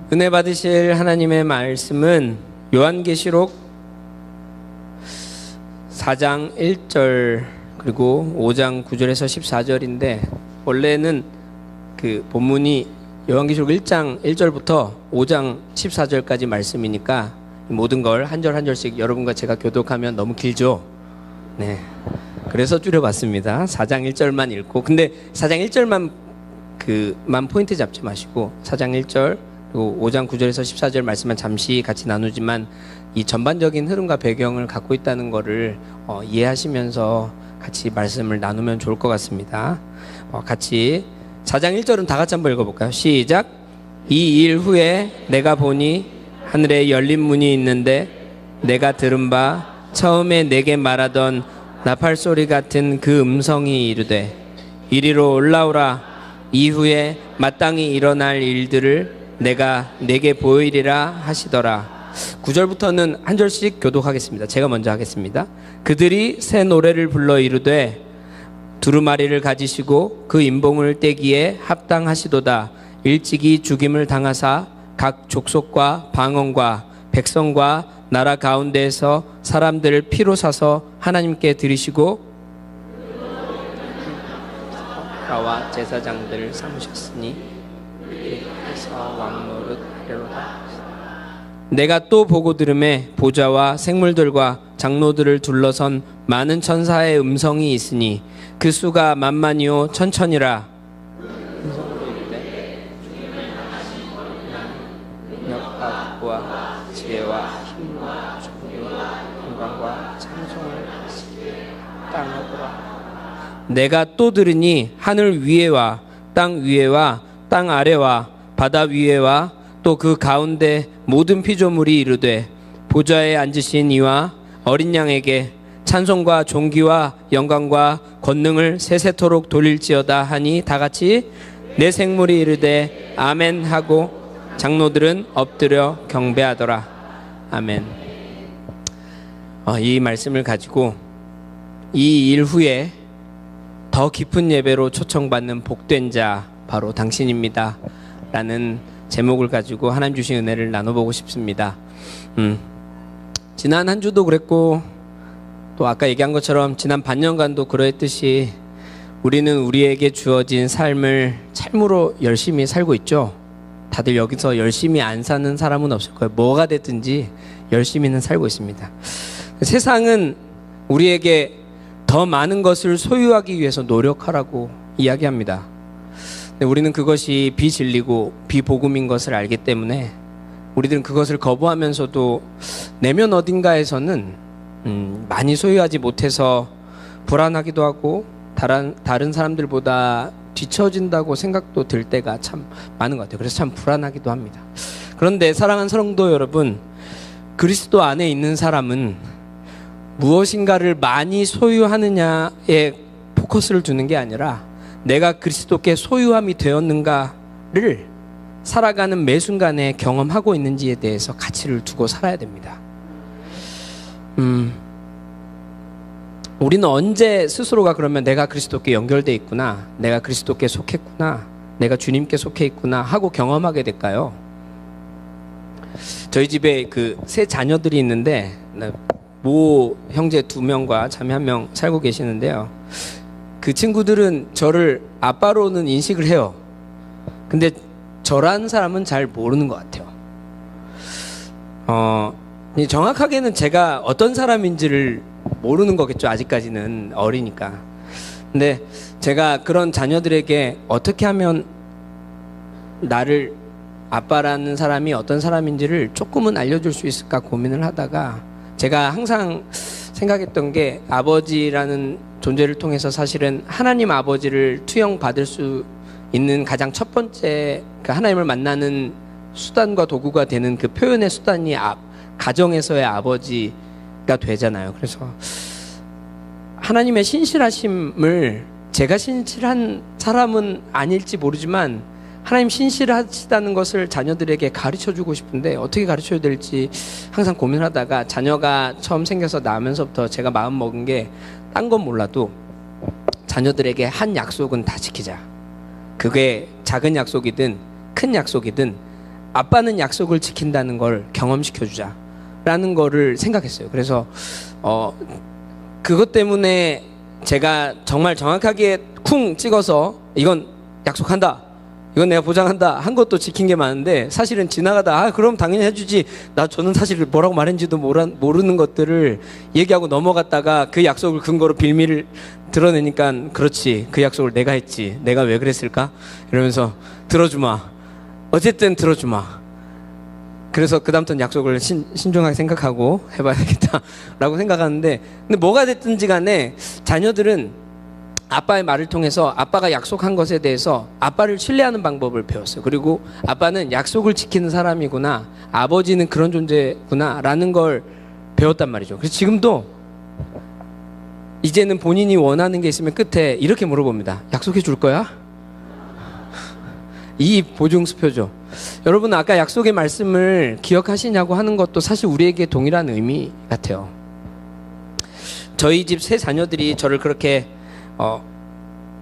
은혜 받으실 하나님의 말씀은 요한계시록 4장 1절 그리고 5장 9절에서 14절인데, 원래는 그 본문이 요한계시록 1장 1절부터 5장 14절까지 말씀이니까 모든 걸 한 절 한 절씩 여러분과 제가 교독하면 너무 길죠. 네, 그래서 줄여봤습니다. 4장 1절만 읽고, 근데 4장 1절만 그만 포인트 잡지 마시고 4장 1절 그리고 5장 9절에서 14절 말씀만 잠시 같이 나누지만 이 전반적인 흐름과 배경을 갖고 있다는 것을 이해하시면서 같이 말씀을 나누면 좋을 것 같습니다. 같이 4장 1절은 다 같이 한번 읽어볼까요? 시작. 이 일 후에 내가 보니 하늘에 열린 문이 있는데 내가 들은 바 처음에 내게 말하던 나팔 소리 같은 그 음성이 이르되 이리로 올라오라. 이후에 마땅히 일어날 일들을 내가 내게 보이리라 하시더라. 9절부터는 한 절씩 교독하겠습니다. 제가 먼저 하겠습니다. 그들이 새 노래를 불러 이르되 두루마리를 가지시고 그 인봉을 떼기에 합당하시도다. 일찍이 죽임을 당하사 각 족속과 방언과 백성과 나라 가운데에서 사람들을 피로 사서 하나님께 드리시고 나와 제사장들을 삼으셨으니 왕노릇 하려로다. 내가 또 보고 들음에 보좌와 생물들과 장로들을 둘러선 많은 천사의 음성이 있으니 그 수가 만만이요 천천이라. 능력과 지혜와 힘과 존귀와 영광과 찬송을 땅하더라. 내가 또 들으니 하늘 위에와 땅 위에와 땅 아래와 바다 위에와 또 그 가운데 모든 피조물이 이르되 보좌에 앉으신 이와 어린 양에게 찬송과 존귀와 영광과 권능을 세세토록 돌릴지어다 하니 다같이 내 생물이 이르되 아멘 하고 장로들은 엎드려 경배하더라. 아멘. 이 말씀을 가지고 이 일 후에 더 깊은 예배로 초청받는 복된 자 바로 당신입니다 라는 제목을 가지고 하나님 주신 은혜를 나눠보고 싶습니다. 지난 한 주도 그랬고 또 아까 얘기한 것처럼 지난 반년간도 그러했듯이 우리는 우리에게 주어진 삶을 참으로 열심히 살고 있죠. 다들 여기서 열심히 안 사는 사람은 없을 거예요. 뭐가 됐든지 열심히는 살고 있습니다. 세상은 우리에게 더 많은 것을 소유하기 위해서 노력하라고 이야기합니다. 근데 우리는 그것이 비진리고 비복음인 것을 알기 때문에 우리들은 그것을 거부하면서도 내면 어딘가에서는 많이 소유하지 못해서 불안하기도 하고 다른 사람들보다 뒤처진다고 생각도 들 때가 참 많은 것 같아요. 그래서 참 불안하기도 합니다. 그런데 사랑하는 성도 여러분, 그리스도 안에 있는 사람은 무엇인가를 많이 소유하느냐에 포커스를 두는 게 아니라 내가 그리스도께 소유함이 되었는가를 살아가는 매 순간에 경험하고 있는지에 대해서 가치를 두고 살아야 됩니다. 우리는 언제 스스로가 그러면 내가 그리스도께 연결되어 있구나, 내가 그리스도께 속했구나, 내가 주님께 속해 있구나 하고 경험하게 될까요? 저희 집에 그 세 자녀들이 있는데 모 형제 2명과 자매 1명 살고 계시는데요. 그 친구들은 저를 아빠로는 인식을 해요. 근데 저라는 사람은 잘 모르는 것 같아요. 정확하게는 제가 어떤 사람인지를 모르는 거겠죠. 아직까지는 어리니까. 근데 제가 그런 자녀들에게 어떻게 하면 나를 아빠라는 사람이 어떤 사람인지를 조금은 알려줄 수 있을까 고민을 하다가 제가 항상 생각했던 게 아버지라는 존재를 통해서 사실은 하나님 아버지를 투영받을 수 있는 가장 첫 번째 그 하나님을 만나는 수단과 도구가 되는 그 표현의 수단이 가정에서의 아버지가 되잖아요. 그래서 하나님의 신실하심을 제가 신실한 사람은 아닐지 모르지만 하나님 신실하시다는 것을 자녀들에게 가르쳐주고 싶은데 어떻게 가르쳐야 될지 항상 고민하다가 자녀가 처음 생겨서 나면서부터 제가 마음 먹은 게 딴 건 몰라도 자녀들에게 한 약속은 다 지키자. 그게 작은 약속이든 큰 약속이든 아빠는 약속을 지킨다는 걸 경험시켜주자 라는 거를 생각했어요. 그래서 그것 때문에 제가 정말 정확하게 쿵 찍어서 이건 약속한다, 이건 내가 보장한다 한 것도 지킨 게 많은데, 사실은 지나가다 그럼 당연히 해주지, 저는 사실 뭐라고 말했는지도 모르는 것들을 얘기하고 넘어갔다가 그 약속을 근거로 빌미를 드러내니까, 그렇지, 그 약속을 내가 했지, 내가 왜 그랬을까 이러면서 들어주마, 어쨌든 들어주마. 그래서 그 다음부터는 약속을 신중하게 생각하고 해봐야겠다라고 생각하는데, 근데 뭐가 됐든지 간에 자녀들은 아빠의 말을 통해서 아빠가 약속한 것에 대해서 아빠를 신뢰하는 방법을 배웠어요. 그리고 아빠는 약속을 지키는 사람이구나, 아버지는 그런 존재구나 라는 걸 배웠단 말이죠. 그래서 지금도 이제는 본인이 원하는 게 있으면 끝에 이렇게 물어봅니다. 약속해 줄 거야? 이 보증수표죠. 여러분, 아까 약속의 말씀을 기억하시냐고 하는 것도 사실 우리에게 동일한 의미 같아요. 저희 집 세 자녀들이 저를 그렇게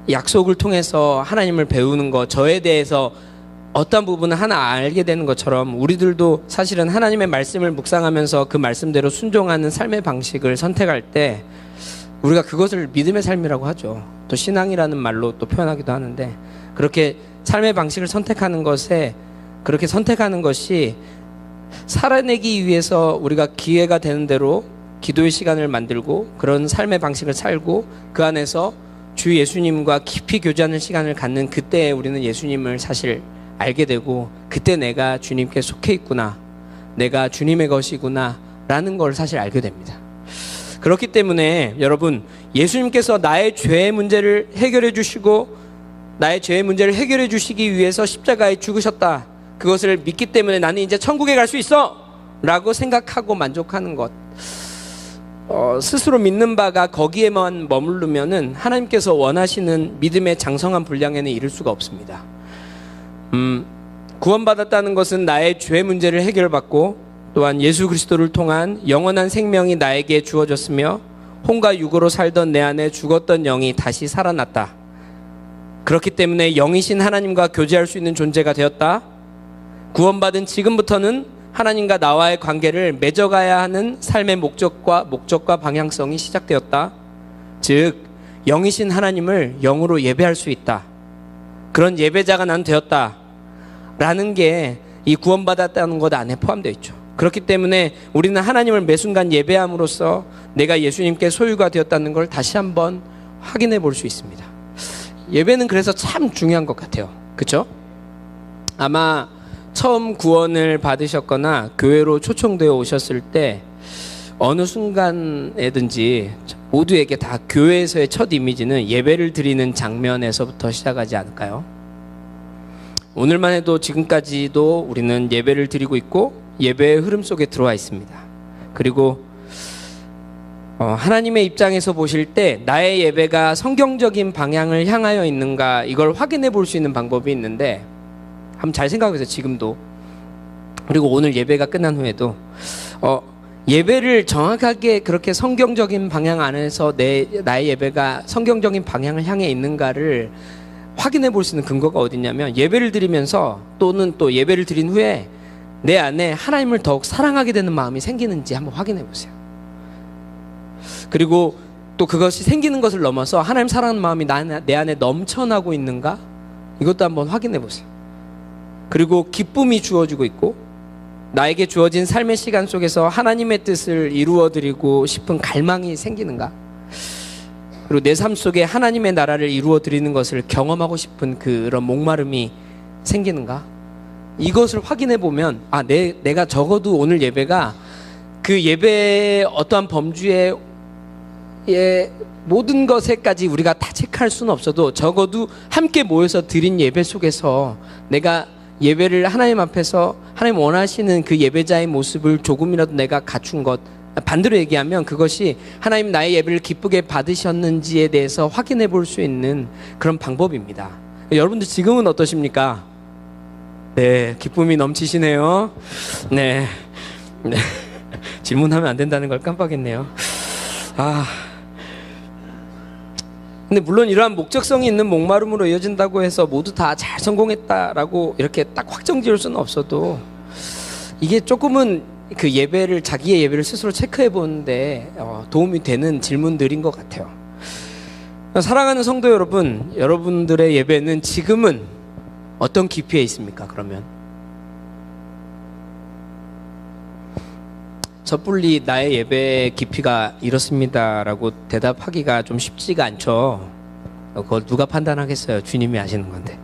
약속을 통해서 하나님을 배우는 것, 저에 대해서 어떤 부분을 하나 알게 되는 것처럼 우리들도 사실은 하나님의 말씀을 묵상하면서 그 말씀대로 순종하는 삶의 방식을 선택할 때 우리가 그것을 믿음의 삶이라고 하죠. 또 신앙이라는 말로 또 표현하기도 하는데, 그렇게 삶의 방식을 선택하는 것에, 그렇게 선택하는 것이 살아내기 위해서 우리가 기회가 되는 대로 기도의 시간을 만들고 그런 삶의 방식을 살고 그 안에서 주 예수님과 깊이 교제하는 시간을 갖는, 그때 우리는 예수님을 사실 알게 되고, 그때 내가 주님께 속해 있구나, 내가 주님의 것이구나 라는 걸 사실 알게 됩니다. 그렇기 때문에 여러분, 예수님께서 나의 죄의 문제를 해결해 주시고 나의 죄의 문제를 해결해 주시기 위해서 십자가에 죽으셨다, 그것을 믿기 때문에 나는 이제 천국에 갈 수 있어 라고 생각하고 만족하는 것, 스스로 믿는 바가 거기에만 머무르면은 하나님께서 원하시는 믿음의 장성한 분량에는 이를 수가 없습니다. 구원받았다는 것은 나의 죄 문제를 해결받고 또한 예수 그리스도를 통한 영원한 생명이 나에게 주어졌으며 혼과 육으로 살던 내 안에 죽었던 영이 다시 살아났다. 그렇기 때문에 영이신 하나님과 교제할 수 있는 존재가 되었다. 구원받은 지금부터는 하나님과 나와의 관계를 맺어가야 하는 삶의 목적과 방향성이 시작되었다. 즉, 영이신 하나님을 영으로 예배할 수 있다. 그런 예배자가 난 되었다 라는 게 이 구원받았다는 것 안에 포함되어 있죠. 그렇기 때문에 우리는 하나님을 매 순간 예배함으로써 내가 예수님께 소유가 되었다는 걸 다시 한번 확인해 볼 수 있습니다. 예배는 그래서 참 중요한 것 같아요. 그렇죠? 아마 처음 구원을 받으셨거나 교회로 초청되어 오셨을 때 어느 순간에든지 모두에게 다 교회에서의 첫 이미지는 예배를 드리는 장면에서부터 시작하지 않을까요? 오늘만 해도 지금까지도 우리는 예배를 드리고 있고 예배의 흐름 속에 들어와 있습니다. 그리고 하나님의 입장에서 보실 때 나의 예배가 성경적인 방향을 향하여 있는가, 이걸 확인해 볼 수 있는 방법이 있는데, 한번 잘 생각해보세요. 지금도, 그리고 오늘 예배가 끝난 후에도 예배를 정확하게 그렇게 성경적인 방향 안에서 나의 예배가 성경적인 방향을 향해 있는가를 확인해 볼 수 있는 근거가 어디냐면, 예배를 드리면서 또는 또 예배를 드린 후에 내 안에 하나님을 더욱 사랑하게 되는 마음이 생기는지 한번 확인해 보세요. 그리고 또 그것이 생기는 것을 넘어서 하나님 사랑하는 마음이 내 안에 넘쳐나고 있는가, 이것도 한번 확인해 보세요. 그리고 기쁨이 주어지고 있고 나에게 주어진 삶의 시간 속에서 하나님의 뜻을 이루어드리고 싶은 갈망이 생기는가, 그리고 내 삶 속에 하나님의 나라를 이루어드리는 것을 경험하고 싶은 그런 목마름이 생기는가, 이것을 확인해 보면 내가 적어도 오늘 예배가 그 예배의 어떠한 범주의 모든 것에까지 우리가 다 체크할 수는 없어도 적어도 함께 모여서 드린 예배 속에서 내가 예배를 하나님 앞에서 하나님 원하시는 그 예배자의 모습을 조금이라도 내가 갖춘 것, 반대로 얘기하면 그것이 하나님 나의 예배를 기쁘게 받으셨는지에 대해서 확인해 볼 수 있는 그런 방법입니다. 여러분들 지금은 어떠십니까? 네, 기쁨이 넘치시네요. 네. 질문하면 안 된다는 걸 깜빡했네요. 근데 물론 이러한 목적성이 있는 목마름으로 이어진다고 해서 모두 다 잘 성공했다라고 이렇게 딱 확정 지을 수는 없어도 이게 조금은 그 예배를 자기의 예배를 스스로 체크해 보는데 도움이 되는 질문들인 것 같아요. 사랑하는 성도 여러분, 여러분들의 예배는 지금은 어떤 깊이에 있습니까? 그러면 섣불리 나의 예배 깊이가 이렇습니다라고 대답하기가 좀 쉽지가 않죠. 그걸 누가 판단하겠어요? 주님이 아시는 건데.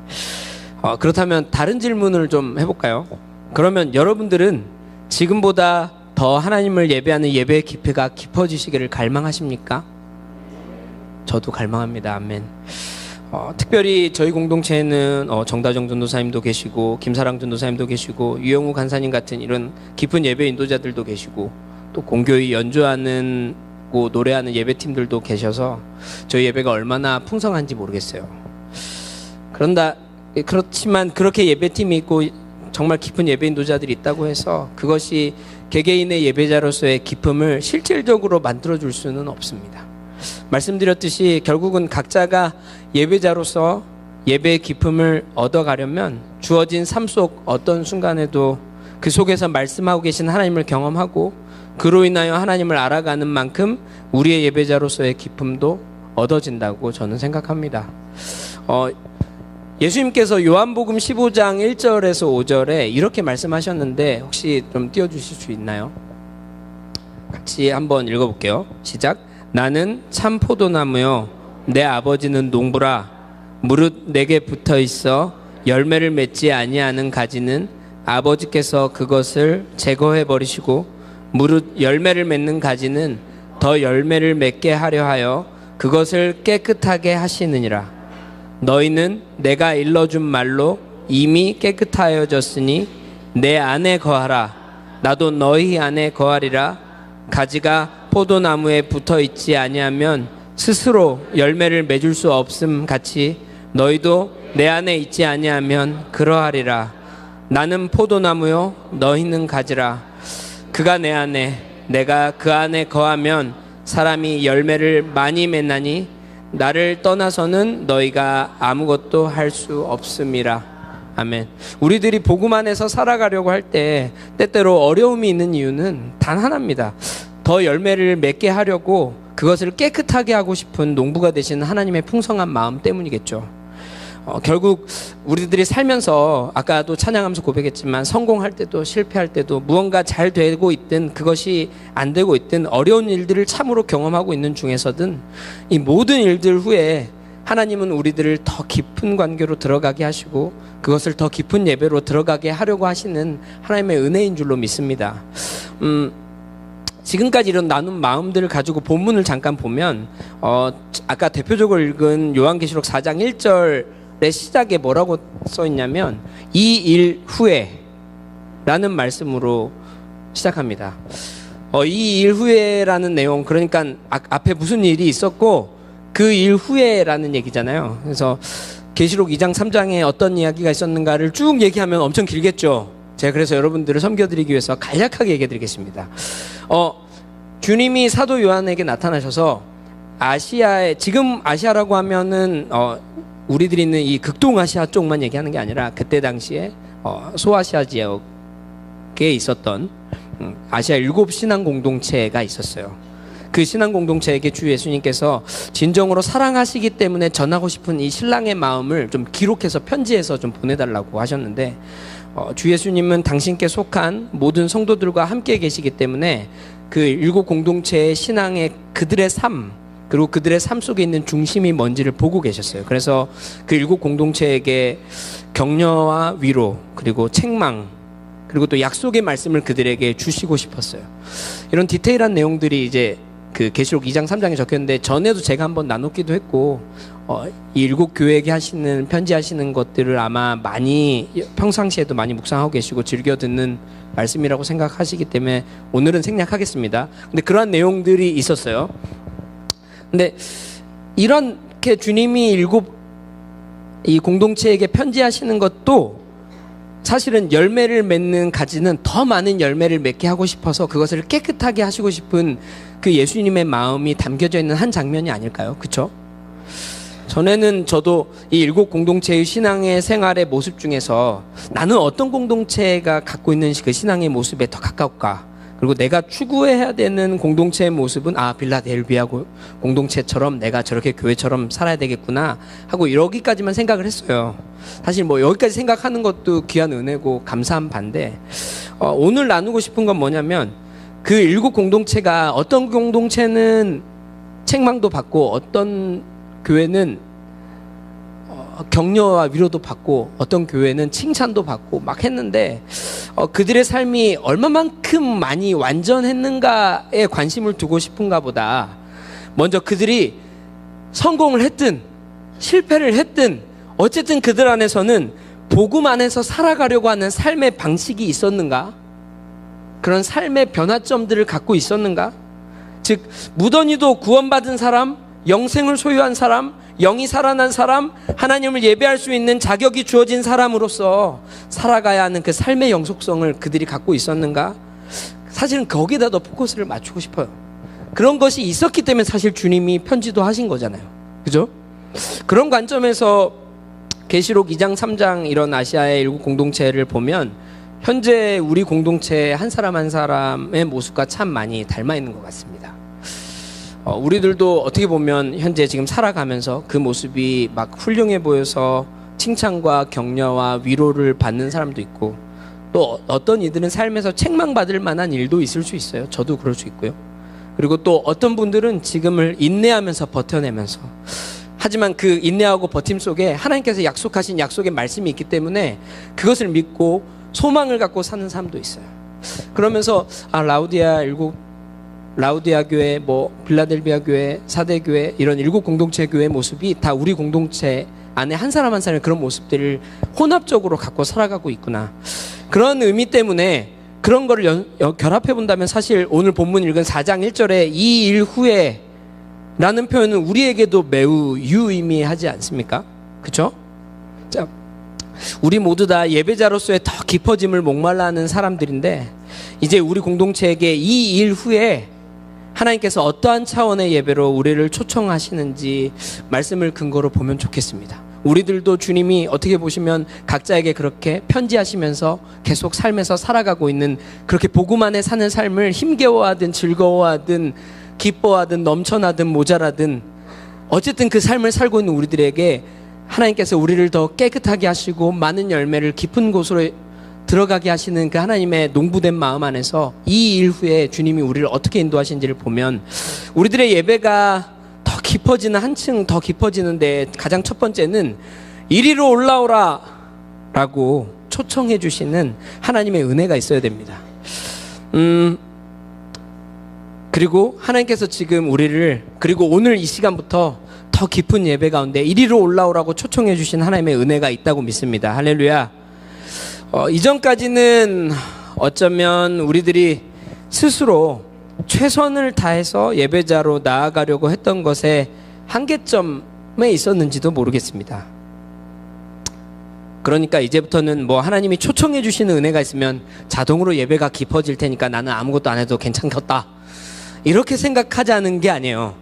그렇다면 다른 질문을 좀 해볼까요? 그러면 여러분들은 지금보다 더 하나님을 예배하는 예배의 깊이가 깊어지시기를 갈망하십니까? 저도 갈망합니다. 아멘. 특별히 저희 공동체에는 정다정 전도사님도 계시고 김사랑 전도사님도 계시고 유영우 간사님 같은 이런 깊은 예배 인도자들도 계시고 또 공교히 연주하는 노래하는 예배팀들도 계셔서 저희 예배가 얼마나 풍성한지 모르겠어요. 그렇지만 그렇게 예배팀이 있고 정말 깊은 예배 인도자들이 있다고 해서 그것이 개개인의 예배자로서의 기쁨을 실질적으로 만들어줄 수는 없습니다. 말씀드렸듯이 결국은 각자가 예배자로서 예배의 기쁨을 얻어가려면 주어진 삶 속 어떤 순간에도 그 속에서 말씀하고 계신 하나님을 경험하고 그로 인하여 하나님을 알아가는 만큼 우리의 예배자로서의 기쁨도 얻어진다고 저는 생각합니다. 예수님께서 요한복음 15장 1절에서 5절에 이렇게 말씀하셨는데 혹시 좀 띄워주실 수 있나요? 같이 한번 읽어볼게요. 시작. 나는 참 포도나무요 내 아버지는 농부라. 무릇 내게 붙어 있어 열매를 맺지 아니하는 가지는 아버지께서 그것을 제거해 버리시고 무릇 열매를 맺는 가지는 더 열매를 맺게 하려 하여 그것을 깨끗하게 하시느니라. 너희는 내가 일러준 말로 이미 깨끗하여졌으니 내 안에 거하라. 나도 너희 안에 거하리라. 가지가 포도나무에 붙어 있지 아니하면 스스로 열매를 맺을 수 없음 같이 너희도 내 안에 있지 아니하면 그러하리라. 나는 포도나무요 너희는 가지라. 그가 내 안에 내가 그 안에 거하면 사람이 열매를 많이 맺나니 나를 떠나서는 너희가 아무것도 할 수 없음이라. 아멘. 우리들이 복음 안에서 살아가려고 할 때 때때로 어려움이 있는 이유는 단 하나입니다. 더 열매를 맺게 하려고 그것을 깨끗하게 하고 싶은 농부가 되시는 하나님의 풍성한 마음 때문이겠죠. 결국 우리들이 살면서 아까도 찬양하면서 고백했지만 성공할 때도 실패할 때도 무언가 잘 되고 있든 그것이 안 되고 있든 어려운 일들을 참으로 경험하고 있는 중에서든 이 모든 일들 후에 하나님은 우리들을 더 깊은 관계로 들어가게 하시고 그것을 더 깊은 예배로 들어가게 하려고 하시는 하나님의 은혜인 줄로 믿습니다. 지금까지 이런 나눈 마음들을 가지고 본문을 잠깐 보면 아까 대표적으로 읽은 요한계시록 4장 1절의 시작에 뭐라고 써있냐면 이 일 후에 라는 말씀으로 시작합니다. 이 일 후에라는 내용, 그러니까 앞에 무슨 일이 있었고 그 일 후에라는 얘기잖아요. 그래서 계시록 2장 3장에 어떤 이야기가 있었는가를 쭉 얘기하면 엄청 길겠죠. 제가 그래서 여러분들을 섬겨드리기 위해서 간략하게 얘기해드리겠습니다. 주님이 사도 요한에게 나타나셔서 아시아에, 지금 아시아라고 하면은 우리들이 있는 이 극동아시아 쪽만 얘기하는 게 아니라 그때 당시에 소아시아 지역에 있었던 아시아 7 신앙 공동체가 있었어요. 그 신앙 공동체에게 주 예수님께서 진정으로 사랑하시기 때문에 전하고 싶은 이 신랑의 마음을 좀 기록해서 편지해서 좀 보내달라고 하셨는데 주 예수님은 당신께 속한 모든 성도들과 함께 계시기 때문에 그 7 공동체의 신앙의 그들의 삶, 그리고 그들의 삶 속에 있는 중심이 뭔지를 보고 계셨어요. 그래서 그 7 공동체에게 격려와 위로, 그리고 책망, 그리고 또 약속의 말씀을 그들에게 주시고 싶었어요. 이런 디테일한 내용들이 이제 그 계시록 2장 3장에 적혔는데 전에도 제가 한번 나눴기도 했고 이 7 교회에게 하시는 편지하시는 것들을 아마 많이 평상시에도 많이 묵상하고 계시고 즐겨 듣는 말씀이라고 생각하시기 때문에 오늘은 생략하겠습니다. 근데 그러한 내용들이 있었어요. 근데 이렇게 주님이 7 이 공동체에게 편지하시는 것도 사실은 열매를 맺는 가지는 더 많은 열매를 맺게 하고 싶어서 그것을 깨끗하게 하시고 싶은 그 예수님의 마음이 담겨져 있는 한 장면이 아닐까요? 그렇죠? 전에는 저도 이 일곱 공동체의 신앙의 생활의 모습 중에서 나는 어떤 공동체가 갖고 있는 그 신앙의 모습에 더 가까울까? 그리고 내가 추구해야 되는 공동체의 모습은 빌라델비아 공동체처럼 내가 저렇게 교회처럼 살아야 되겠구나 하고 여기까지만 생각을 했어요. 사실 뭐 여기까지 생각하는 것도 귀한 은혜고 감사한 반대, 오늘 나누고 싶은 건 뭐냐면 그 일곱 공동체가 어떤 공동체는 책망도 받고 어떤 교회는 격려와 위로도 받고 어떤 교회는 칭찬도 받고 막 했는데 그들의 삶이 얼마만큼 많이 완전했는가에 관심을 두고 싶은가 보다, 먼저 그들이 성공을 했든 실패를 했든 어쨌든 그들 안에서는 복음 안에서 살아가려고 하는 삶의 방식이 있었는가, 그런 삶의 변화점들을 갖고 있었는가. 즉 무더니도 구원받은 사람, 영생을 소유한 사람, 영이 살아난 사람, 하나님을 예배할 수 있는 자격이 주어진 사람으로서 살아가야 하는 그 삶의 영속성을 그들이 갖고 있었는가. 사실은 거기다 더 포커스를 맞추고 싶어요. 그런 것이 있었기 때문에 사실 주님이 편지도 하신 거잖아요, 그죠? 그런 관점에서 계시록 2장 3장 이런 아시아의 일곱 공동체를 보면 현재 우리 공동체 한 사람 한 사람의 모습과 참 많이 닮아 있는 것 같습니다. 우리들도 어떻게 보면 현재 지금 살아가면서 그 모습이 막 훌륭해 보여서 칭찬과 격려와 위로를 받는 사람도 있고, 또 어떤 이들은 삶에서 책망받을 만한 일도 있을 수 있어요. 저도 그럴 수 있고요. 그리고 또 어떤 분들은 지금을 인내하면서 버텨내면서, 하지만 그 인내하고 버팀 속에 하나님께서 약속하신 약속의 말씀이 있기 때문에 그것을 믿고 소망을 갖고 사는 사람도 있어요. 그러면서 라우디아 교회, 빌라델비아 교회, 사대 교회, 이런 일곱 공동체 교회의 모습이 다 우리 공동체 안에 한 사람 한 사람의 그런 모습들을 혼합적으로 갖고 살아가고 있구나. 그런 의미 때문에 그런 거를 결합해 본다면 사실 오늘 본문 읽은 4장 1절에 이 일 후에 라는 표현은 우리에게도 매우 유의미하지 않습니까? 그렇죠? 자, 우리 모두 다 예배자로서의 더 깊어짐을 목말라 하는 사람들인데, 이제 우리 공동체에게 이 일 후에 하나님께서 어떠한 차원의 예배로 우리를 초청하시는지 말씀을 근거로 보면 좋겠습니다. 우리들도 주님이 어떻게 보시면 각자에게 그렇게 편지하시면서 계속 삶에서 살아가고 있는, 그렇게 복음 안에 사는 삶을 힘겨워하든 즐거워하든 기뻐하든 넘쳐나든 모자라든 어쨌든 그 삶을 살고 있는 우리들에게 하나님께서 우리를 더 깨끗하게 하시고 많은 열매를 깊은 곳으로 들어가게 하시는 그 하나님의 농부된 마음 안에서 이 일 후에 주님이 우리를 어떻게 인도하신지를 보면 우리들의 예배가 더 깊어지는, 한층 더 깊어지는데 가장 첫 번째는 이리로 올라오라 라고 초청해 주시는 하나님의 은혜가 있어야 됩니다. 그리고 하나님께서 지금 우리를, 그리고 오늘 이 시간부터 더 깊은 예배 가운데 이리로 올라오라고 초청해 주신 하나님의 은혜가 있다고 믿습니다. 할렐루야. 이전까지는 어쩌면 우리들이 스스로 최선을 다해서 예배자로 나아가려고 했던 것에 한계점에 있었는지도 모르겠습니다. 그러니까 이제부터는 하나님이 초청해 주시는 은혜가 있으면 자동으로 예배가 깊어질 테니까 나는 아무것도 안 해도 괜찮겠다, 이렇게 생각하자는 게 아니에요.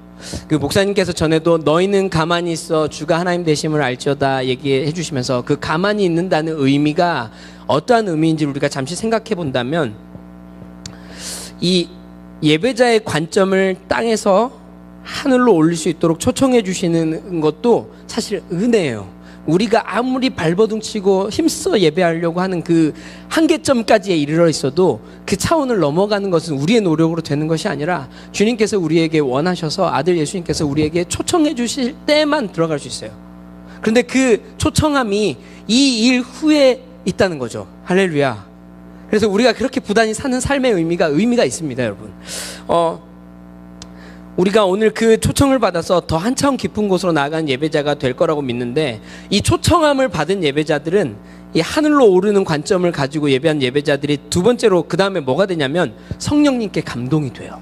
그 목사님께서 전에도 너희는 가만히 있어 주가 하나님 되심을 알지어다 얘기해 주시면서 그 가만히 있는다는 의미가 어떠한 의미인지 우리가 잠시 생각해 본다면, 이 예배자의 관점을 땅에서 하늘로 올릴 수 있도록 초청해 주시는 것도 사실 은혜예요. 우리가 아무리 발버둥치고 힘써 예배하려고 하는 그 한계점까지에 이르러 있어도 그 차원을 넘어가는 것은 우리의 노력으로 되는 것이 아니라 주님께서 우리에게 원하셔서 아들 예수님께서 우리에게 초청해 주실 때만 들어갈 수 있어요. 그런데 그 초청함이 이 일 후에 있다는 거죠. 할렐루야. 그래서 우리가 그렇게 부단히 사는 삶의 의미가 있습니다, 여러분. 우리가 오늘 그 초청을 받아서 더 한 차원 깊은 곳으로 나아간 예배자가 될 거라고 믿는데, 이 초청함을 받은 예배자들은 이 하늘로 오르는 관점을 가지고 예배한 예배자들이 두 번째로 그 다음에 뭐가 되냐면 성령님께 감동이 돼요.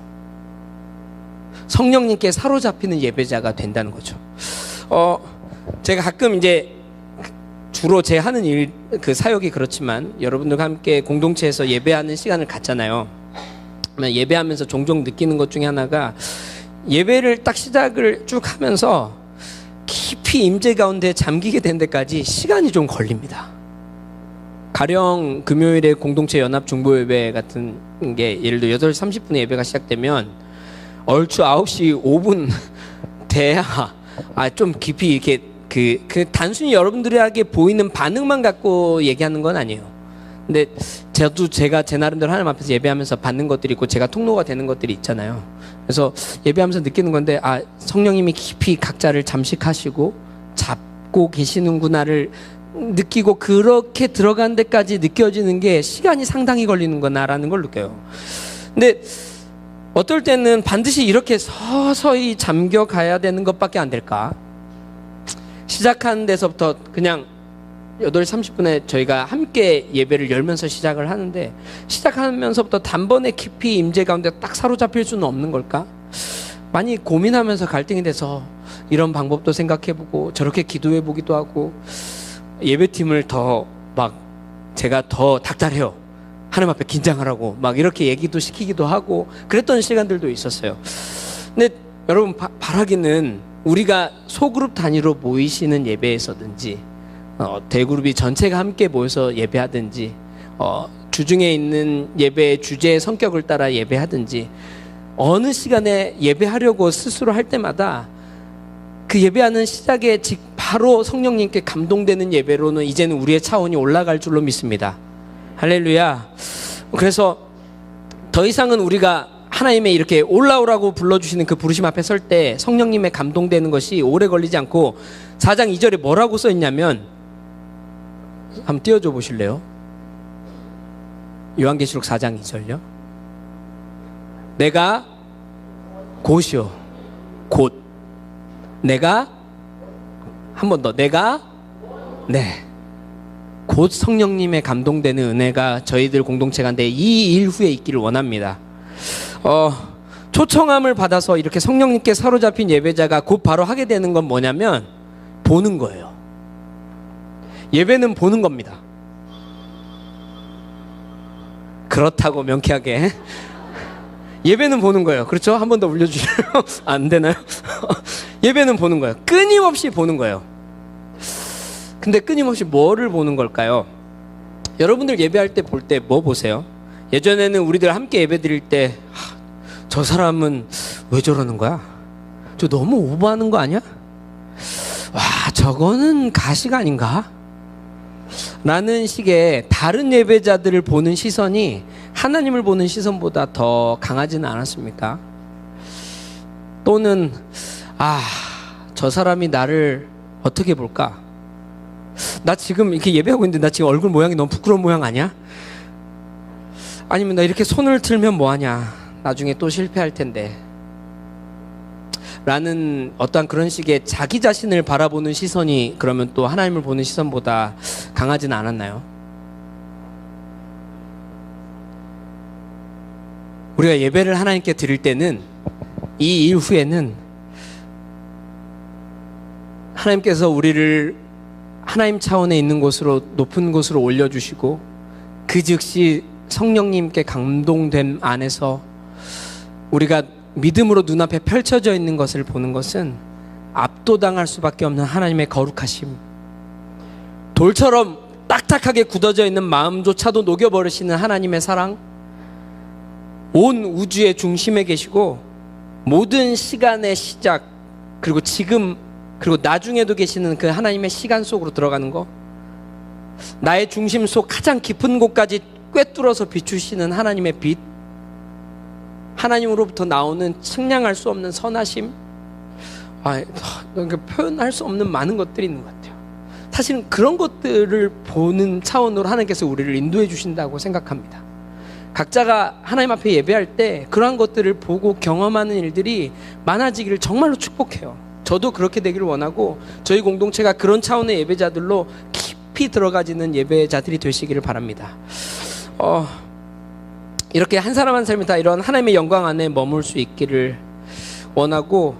성령님께 사로잡히는 예배자가 된다는 거죠. 제가 가끔 이제 주로 제 하는 일, 그 사역이 그렇지만 여러분들과 함께 공동체에서 예배하는 시간을 갖잖아요. 예배하면서 종종 느끼는 것 중에 하나가, 예배를 딱 시작을 쭉 하면서 깊은 깊이 임재 가운데 잠기게 된 데까지 시간이 좀 걸립니다. 가령 금요일에 공동체 연합 중보 예배 같은 게 예를 들어 8시 30분에 예배가 시작되면 얼추 9시 5분 돼야 좀 깊이 이렇게 그 단순히 여러분들에게 보이는 반응만 갖고 얘기하는 건 아니에요. 근데 제가 제 나름대로 하나님 앞에서 예배하면서 받는 것들이 있고 제가 통로가 되는 것들이 있잖아요. 그래서 예배하면서 느끼는 건데 성령님이 깊이 각자를 잠식하시고 잡고 계시는구나를 느끼고 그렇게 들어간 데까지 느껴지는 게 시간이 상당히 걸리는구나라는 걸 느껴요. 근데 어떨 때는 반드시 이렇게 서서히 잠겨가야 되는 것밖에 안 될까? 시작하는 데서부터 그냥 8시 30분에 저희가 함께 예배를 열면서 시작을 하는데 시작하면서부터 단번에 깊이 임재 가운데 딱 사로잡힐 수는 없는 걸까? 많이 고민하면서 갈등이 돼서 이런 방법도 생각해보고 저렇게 기도해보기도 하고 예배팀을 제가 더 닥달해요. 하나님 앞에 긴장하라고 막 이렇게 얘기도 시키기도 하고 그랬던 시간들도 있었어요. 근데 여러분 바라기는 우리가 소그룹 단위로 모이시는 예배에서든지 대그룹이 전체가 함께 모여서 예배하든지 주중에 있는 예배의 주제의 성격을 따라 예배하든지 어느 시간에 예배하려고 스스로 할 때마다 그 예배하는 시작에 바로 성령님께 감동되는 예배로는 이제는 우리의 차원이 올라갈 줄로 믿습니다. 할렐루야. 그래서 더 이상은 우리가 하나님의 이렇게 올라오라고 불러주시는 그 부르심 앞에 설 때 성령님의 감동되는 것이 오래 걸리지 않고 4장 2절에 뭐라고 써있냐면 한번 띄워줘 보실래요? 요한계시록 4장 2절요. 내가 곧이요 곧 내가 한 번 더 내가 곧 성령님의 감동되는 은혜가 저희들 공동체 가운데 이 일 후에 있기를 원합니다. 초청함을 받아서 이렇게 성령님께 사로잡힌 예배자가 곧 바로 하게 되는 건 뭐냐면 보는 거예요. 예배는 보는 겁니다. 그렇다고 명쾌하게 예배는 보는 거예요. 그렇죠? 한 번 더 올려주세요. 안 되나요? 예배는 보는 거예요. 끊임없이 보는 거예요. 근데 끊임없이 뭐를 보는 걸까요? 여러분들 예배할 때 볼 때 뭐 보세요? 예전에는 우리들 함께 예배 드릴 때 저 사람은 왜 저러는 거야? 저 너무 오버하는 거 아니야? 와, 저거는 가식 아닌가? 라는 식의 다른 예배자들을 보는 시선이 하나님을 보는 시선보다 더 강하지는 않았습니까? 또는 저 사람이 나를 어떻게 볼까? 나 지금 이렇게 예배하고 있는데 나 지금 얼굴 모양이 너무 부끄러운 모양 아니야? 아니면 나 이렇게 손을 틀면 뭐하냐? 나중에 또 실패할 텐데 라는 어떠한 그런 식의 자기 자신을 바라보는 시선이 그러면 또 하나님을 보는 시선보다 강하지는 않았나요? 우리가 예배를 하나님께 드릴 때는 이 일 후에는 하나님께서 우리를 하나님 차원에 있는 곳으로 높은 곳으로 올려주시고 그 즉시 성령님께 감동됨 안에서 우리가 믿음으로 눈앞에 펼쳐져 있는 것을 보는 것은 압도당할 수밖에 없는 하나님의 거룩하심, 돌처럼 딱딱하게 굳어져 있는 마음조차도 녹여버리시는 하나님의 사랑, 온 우주의 중심에 계시고 모든 시간의 시작 그리고 지금 그리고 나중에도 계시는 그 하나님의 시간 속으로 들어가는 거, 나의 중심 속 가장 깊은 곳까지 꿰뚫어서 비추시는 하나님의 빛, 하나님으로부터 나오는 측량할 수 없는 선하심, 표현할 수 없는 많은 것들이 있는 것 같아요. 사실은 그런 것들을 보는 차원으로 하나님께서 우리를 인도해 주신다고 생각합니다. 각자가 하나님 앞에 예배할 때 그러한 것들을 보고 경험하는 일들이 많아지기를 정말로 축복해요. 저도 그렇게 되기를 원하고 저희 공동체가 그런 차원의 예배자들로 깊이 들어가지는 예배자들이 되시기를 바랍니다. 이렇게 한 사람 한 사람이 다 이런 하나님의 영광 안에 머물 수 있기를 원하고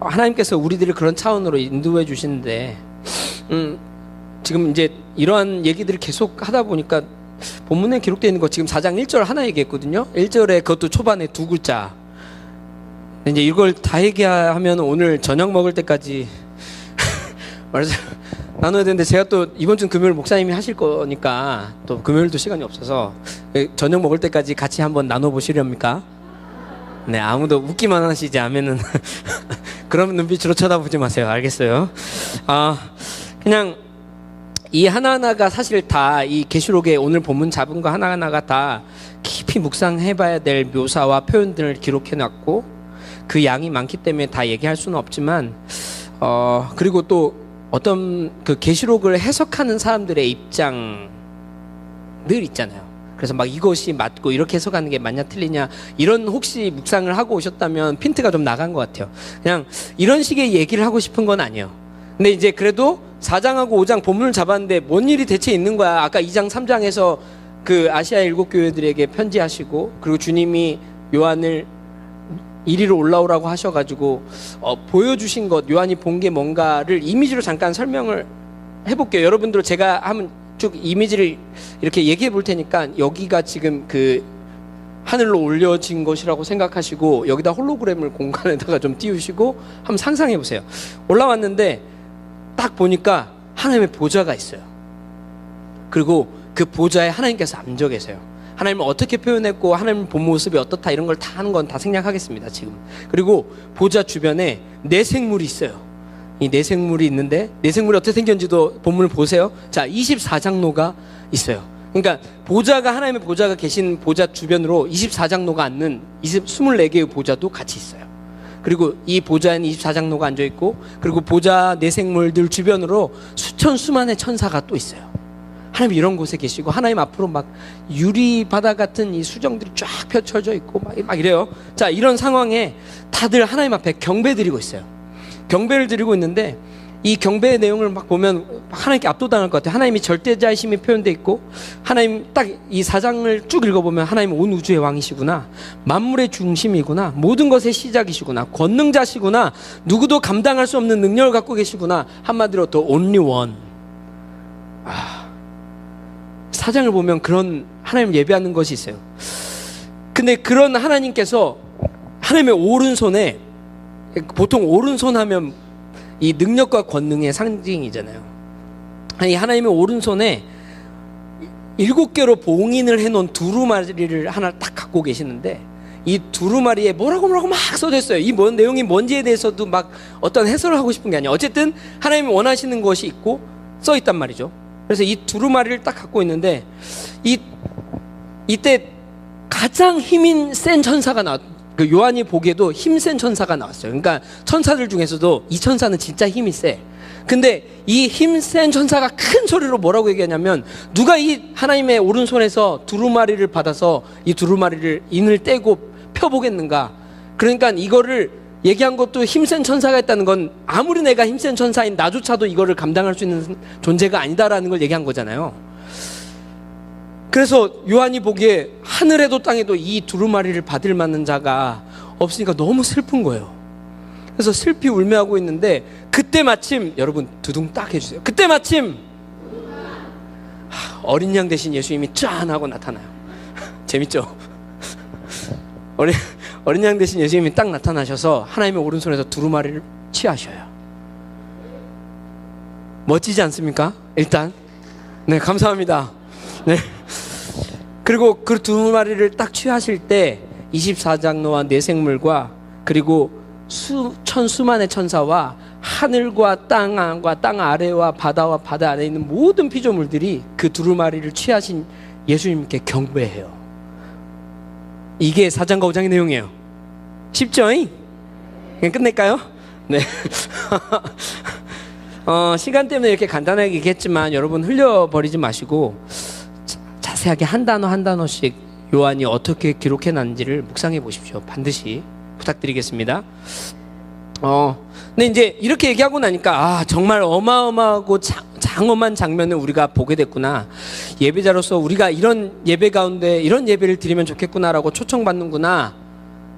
하나님께서 우리들을 그런 차원으로 인도해 주시는데 지금 이제 이러한 얘기들을 계속 하다 보니까 본문에 기록되어 있는 거 지금 4장 1절 하나 얘기했거든요. 1절에 그것도 초반에 두 글자. 이제 이걸 다 얘기하면 오늘 저녁 먹을 때까지 말해서 나눠야 되는데 제가 또 이번 주 금요일 목사님이 하실 거니까 또 금요일도 시간이 없어서 저녁 먹을 때까지 같이 한번 나눠보시렵니까? 네, 아무도 웃기만 하시지 않으면은 그런 눈빛으로 쳐다보지 마세요. 알겠어요? 그냥 이 하나하나가 사실 다 이 계시록의 오늘 본문 잡은 거 하나하나가 다 깊이 묵상해봐야 될 묘사와 표현들을 기록해놨고 그 양이 많기 때문에 다 얘기할 수는 없지만 그리고 또 어떤 그 계시록을 해석하는 사람들의 입장 늘 있잖아요. 그래서 막 이것이 맞고 이렇게 해석하는 게 맞냐 틀리냐 이런 혹시 묵상을 하고 오셨다면 핀트가 좀 나간 것 같아요. 그냥 이런 식의 얘기를 하고 싶은 건 아니에요. 근데 이제 그래도 4장하고 5장 본문을 잡았는데 뭔 일이 대체 있는 거야. 아까 2장 3장에서 그 아시아 7교회들에게 편지하시고 그리고 주님이 요한을 이리로 올라오라고 하셔가지고 보여주신 것, 요한이 본 게 뭔가를 이미지로 잠깐 설명을 해볼게요. 여러분들 제가 한번 쭉 이미지를 이렇게 얘기해 볼 테니까 여기가 지금 그 하늘로 올려진 것이라고 생각하시고 여기다 홀로그램을 공간에다가 좀 띄우시고 한번 상상해 보세요. 올라왔는데 딱 보니까 하나님의 보좌가 있어요. 그리고 그 보좌에 하나님께서 앉아 계세요. 하나님을 어떻게 표현했고 하나님 본 모습이 어떻다 이런 걸 다 하는 건 다 생략하겠습니다 지금. 그리고 보좌 주변에 내생물이 있어요. 이 내생물이 있는데 내생물이 어떻게 생겼는지도 본문을 보세요. 자, 24장로가 있어요. 그러니까 보좌가 하나님의 보좌가 계신 보좌 주변으로 24장로가 앉는 24개의 보좌도 같이 있어요. 그리고 이 보좌에는 24장로가 앉아 있고 그리고 보좌 내생물들 주변으로 수천 수만의 천사가 또 있어요. 하나님 이런 곳에 계시고 하나님 앞으로 막 유리 바다 같은 이 수정들이 쫙 펼쳐져 있고 막 이래요. 자, 이런 상황에 다들 하나님 앞에 경배 드리고 있어요. 경배를 드리고 있는데 이 경배의 내용을 막 보면 하나님께 압도당할 것 같아요. 하나님이 절대자이심이 표현되어 있고 하나님 딱 이 4장을 쭉 읽어보면 하나님 온 우주의 왕이시구나, 만물의 중심이구나, 모든 것의 시작이시구나, 권능자시구나, 누구도 감당할 수 없는 능력을 갖고 계시구나. 한마디로 더 only one. 사장을 보면 그런 하나님을 예배하는 것이 있어요. 근데 그런 하나님께서 하나님의 오른손에, 보통 오른손 하면 이 능력과 권능의 상징이잖아요. 아니, 하나님의 오른손에 7개로 봉인을 해놓은 두루마리를 하나 딱 갖고 계시는데 이 두루마리에 뭐라고 막 써져 있어요. 이 내용이 뭔지에 대해서도 막 어떤 해설을 하고 싶은 게 아니에요. 어쨌든 하나님이 원하시는 것이 있고 써 있단 말이죠. 그래서 이 두루마리를 딱 갖고 있는데 이때 가장 힘이 센 천사가 그 요한이 보기에도 힘센 천사가 나왔어요. 그러니까 천사들 중에서도 이 천사는 진짜 힘이 세. 근데 이 힘센 천사가 큰 소리로 뭐라고 얘기하냐면 누가 이 하나님의 오른손에서 두루마리를 받아서 이 두루마리를 인을 떼고 펴보겠는가. 그러니까 이거를 얘기한 것도 힘센 천사가 있다는 건 아무리 내가 힘센 천사인 나조차도 이거를 감당할 수 있는 존재가 아니다라는 걸 얘기한 거잖아요. 그래서 요한이 보기에 하늘에도 땅에도 이 두루마리를 받을 만한 자가 없으니까 너무 슬픈 거예요. 그래서 슬피 울며하고 있는데 그때 마침, 여러분 두둥 딱 해주세요. 그때 마침 어린 양 대신 예수님이 짠 하고 나타나요. 재밌죠? 어린 양 대신 예수님이 딱 나타나셔서 하나님의 오른손에서 두루마리를 취하셔요. 멋지지 않습니까? 일단 네, 감사합니다. 네. 그리고 그 두루마리를 딱 취하실 때 24장로와 내생물과 그리고 수만의 천사와 하늘과 땅과 땅 아래와 바다와 바다 안에 있는 모든 피조물들이 그 두루마리를 취하신 예수님께 경배해요. 이게 4장과 5장의 내용이에요. 쉽죠? 그냥 끝낼까요? 네. 시간 때문에 이렇게 간단하게 얘기했지만 여러분 흘려버리지 마시고 자세하게 한 단어 한 단어씩 요한이 어떻게 기록해놨는지를 묵상해 보십시오. 반드시 부탁드리겠습니다. 근데 이제 이렇게 얘기하고 나니까 정말 어마어마하고 장엄한 장면을 우리가 보게 됐구나. 예배자로서 우리가 이런 예배 가운데 이런 예배를 드리면 좋겠구나라고 초청받는구나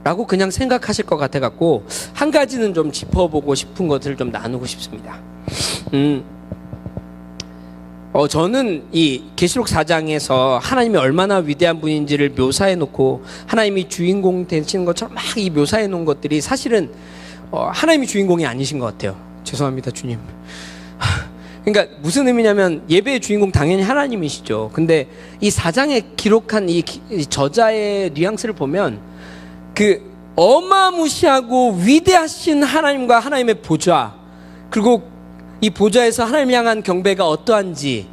라고 그냥 생각하실 것 같아 갖고 한 가지는 좀 짚어보고 싶은 것을 좀 나누고 싶습니다. 저는 이 계시록 4장에서 하나님이 얼마나 위대한 분인지를 묘사해 놓고 하나님이 주인공 되시는 것처럼 막 이 묘사해 놓은 것들이 사실은 하나님이 주인공이 아니신 것 같아요. 죄송합니다, 주님. 그러니까 무슨 의미냐면 예배의 주인공 당연히 하나님이시죠. 근데 이 4장에 기록한 이 저자의 뉘앙스를 보면 그 어마무시하고 위대하신 하나님과 하나님의 보좌, 그리고 이 보좌에서 하나님 향한 경배가 어떠한지,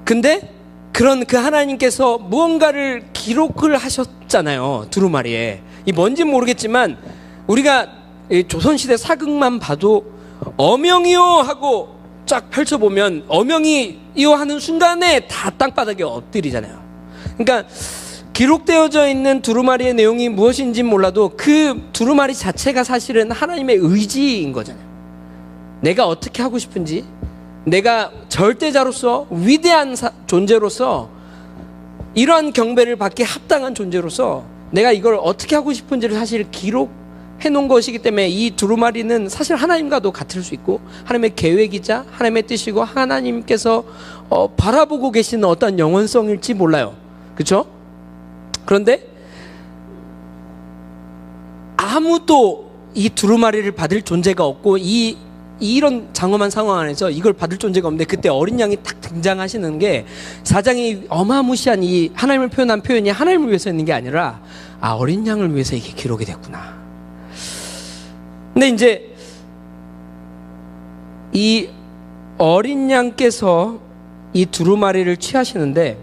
근데 그런 그 하나님께서 무언가를 기록을 하셨잖아요. 두루마리에. 이 뭔진 모르겠지만 우리가 조선시대 사극만 봐도 어명이요 하고 쫙 펼쳐보면 어명이요 하는 순간에 다 땅바닥에 엎드리잖아요. 그러니까 기록되어져 있는 두루마리의 내용이 무엇인지 몰라도 그 두루마리 자체가 사실은 하나님의 의지인 거잖아요. 내가 어떻게 하고 싶은지, 내가 절대자로서 위대한 존재로서 이러한 경배를 받기 합당한 존재로서 내가 이걸 어떻게 하고 싶은지를 사실 기록해 놓은 것이기 때문에 이 두루마리는 사실 하나님과도 같을 수 있고 하나님의 계획이자 하나님의 뜻이고 하나님께서 바라보고 계시는 어떤 영원성일지 몰라요. 그렇죠? 그런데 아무도 이 두루마리를 받을 존재가 없고 이런 장엄한 상황 안에서 이걸 받을 존재가 없는데 그때 어린 양이 딱 등장하시는 게 4장이 어마무시한 이 하나님을 표현한 표현이 하나님을 위해서 있는 게 아니라 어린 양을 위해서 이게 기록이 됐구나. 근데 이제 이 어린 양께서 이 두루마리를 취하시는데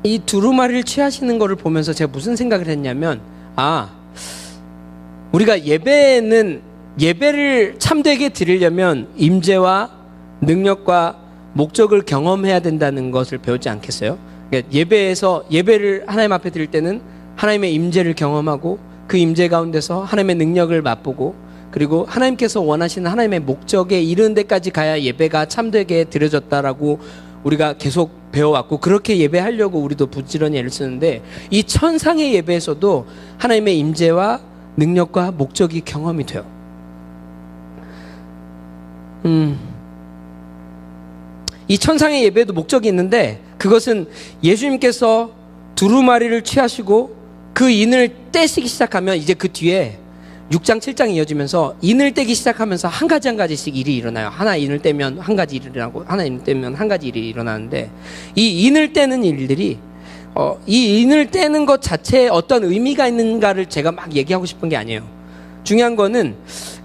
이 두루마리를 취하시는 것을 보면서 제가 무슨 생각을 했냐면 우리가 예배를 참되게 드리려면 임재와 능력과 목적을 경험해야 된다는 것을 배우지 않겠어요? 그러니까 예배를 하나님 앞에 드릴 때는 하나님의 임재를 경험하고 그 임재 가운데서 하나님의 능력을 맛보고 그리고 하나님께서 원하시는 하나님의 목적에 이르는 데까지 가야 예배가 참되게 드려졌다라고 우리가 계속 배워왔고 그렇게 예배하려고 우리도 부지런히 애를 쓰는데 이 천상의 예배에서도 하나님의 임재와 능력과 목적이 경험이 돼요. 이 천상의 예배에도 목적이 있는데 그것은 예수님께서 두루마리를 취하시고 그 인을 떼시기 시작하면 이제 그 뒤에 6장 7장이 이어지면서 인을 떼기 시작하면서 한 가지씩 일이 일어나요. 하나 인을 떼면 한 가지 일이 일어나고 하나 인을 떼면 한 가지 일이 일어나는데 이 인을 떼는 일들이 이 인을 떼는 것 자체에 어떤 의미가 있는가를 제가 막 얘기하고 싶은 게 아니에요. 중요한 거는